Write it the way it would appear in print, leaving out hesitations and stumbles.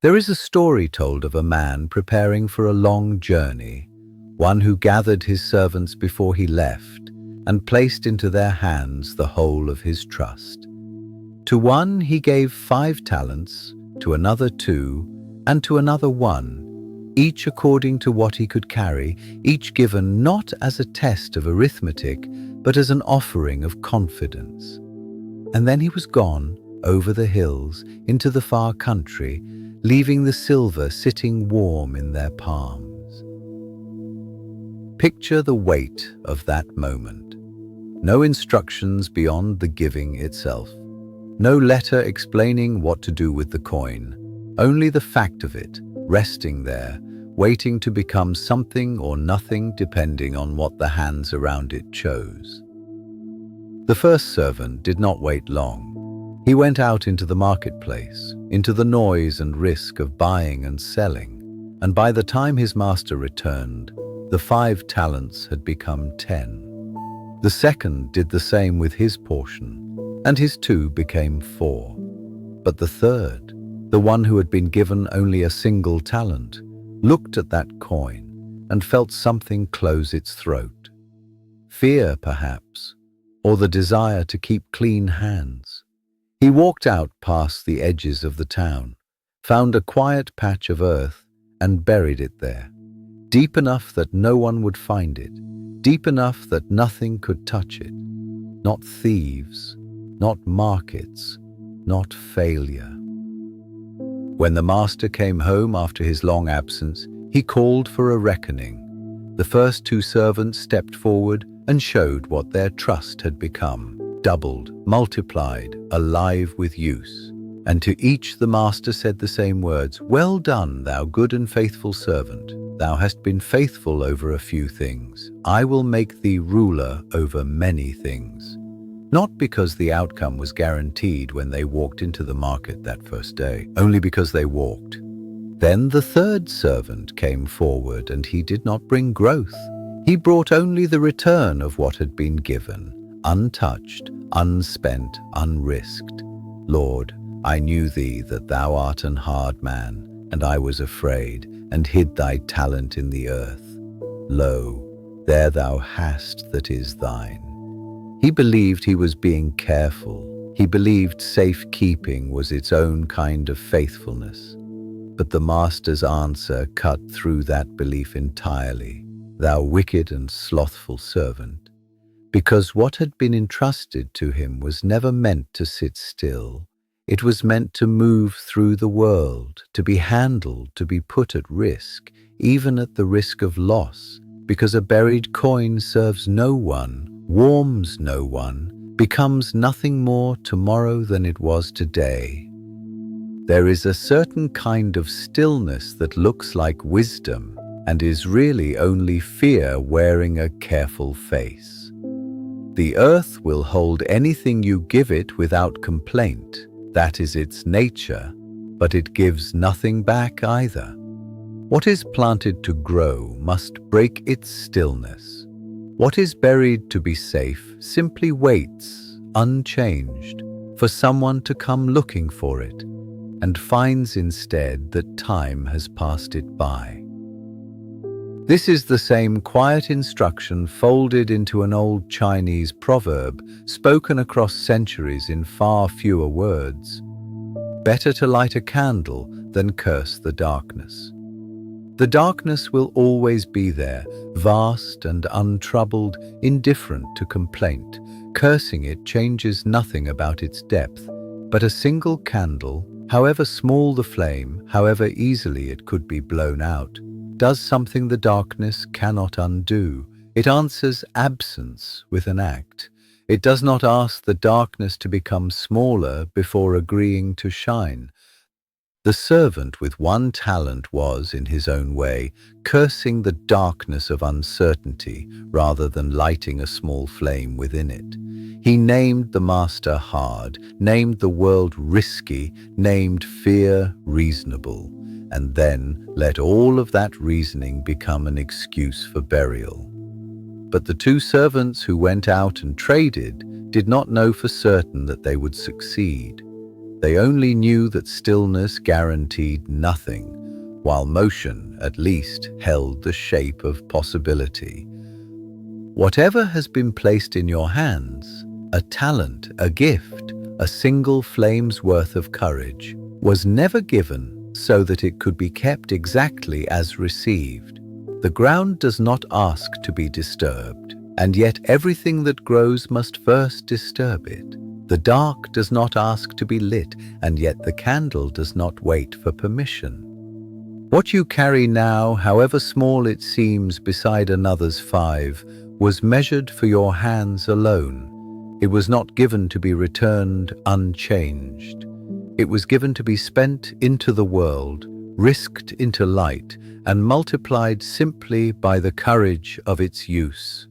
There is a story told of a man preparing for a long journey, one who gathered his servants before he left and placed into their hands the whole of his trust. To one he gave 5 talents, to another 2, and to another 1, each according to what he could carry, each given not as a test of arithmetic, but as an offering of confidence. And then he was gone over the hills into the far country, leaving the silver sitting warm in their palms. Picture the weight of that moment. No instructions beyond the giving itself. No letter explaining what to do with the coin. Only the fact of it, resting there, waiting to become something or nothing depending on what the hands around it chose. The first servant did not wait long. He went out into the marketplace, into the noise and risk of buying and selling, and by the time his master returned, the 5 talents had become 10. The second did the same with his portion, and his 2 became 4. But the third, the one who had been given only a single talent, looked at that coin and felt something close its throat. Fear, perhaps, or the desire to keep clean hands. He walked out past the edges of the town, found a quiet patch of earth and buried it there, deep enough that no one would find it, deep enough that nothing could touch it. Not thieves, not markets, not failure. When the master came home after his long absence, he called for a reckoning. The first 2 servants stepped forward and showed what their trust had become, doubled, multiplied, alive with use. And to each the master said the same words, "Well done, thou good and faithful servant. Thou hast been faithful over a few things. I will make thee ruler over many things." Not because the outcome was guaranteed when they walked into the market that first day, only because they walked. Then the third servant came forward, and he did not bring growth. He brought only the return of what had been given, untouched, unspent, unrisked. "Lord, I knew thee that thou art an hard man, and I was afraid, and hid thy talent in the earth. Lo, there thou hast that is thine." He believed he was being careful. He believed safekeeping was its own kind of faithfulness. But the master's answer cut through that belief entirely. "Thou wicked and slothful servant." Because what had been entrusted to him was never meant to sit still. It was meant to move through the world, to be handled, to be put at risk, even at the risk of loss, because a buried coin serves no one, warms no one, becomes nothing more tomorrow than it was today. There is a certain kind of stillness that looks like wisdom and is really only fear wearing a careful face. The earth will hold anything you give it without complaint. That is its nature, but it gives nothing back either. What is planted to grow must break its stillness. What is buried to be safe simply waits, unchanged, for someone to come looking for it, and finds instead that time has passed it by. This is the same quiet instruction folded into an old Chinese proverb, spoken across centuries in far fewer words. Better to light a candle than curse the darkness. The darkness will always be there, vast and untroubled, indifferent to complaint. Cursing it changes nothing about its depth, but a single candle, however small the flame, however easily it could be blown out, does something the darkness cannot undo. It answers absence with an act. It does not ask the darkness to become smaller before agreeing to shine. The servant with 1 talent was, in his own way, cursing the darkness of uncertainty rather than lighting a small flame within it. He named the master hard, named the world risky, named fear reasonable, and then let all of that reasoning become an excuse for burial. But the 2 servants who went out and traded did not know for certain that they would succeed. They only knew that stillness guaranteed nothing, while motion, at least, held the shape of possibility. Whatever has been placed in your hands, a talent, a gift, a single flame's worth of courage, was never given so that it could be kept exactly as received. The ground does not ask to be disturbed, and yet everything that grows must first disturb it. The dark does not ask to be lit, and yet the candle does not wait for permission. What you carry now, however small it seems beside another's 5, was measured for your hands alone. It was not given to be returned unchanged. It was given to be spent into the world, risked into light, and multiplied simply by the courage of its use.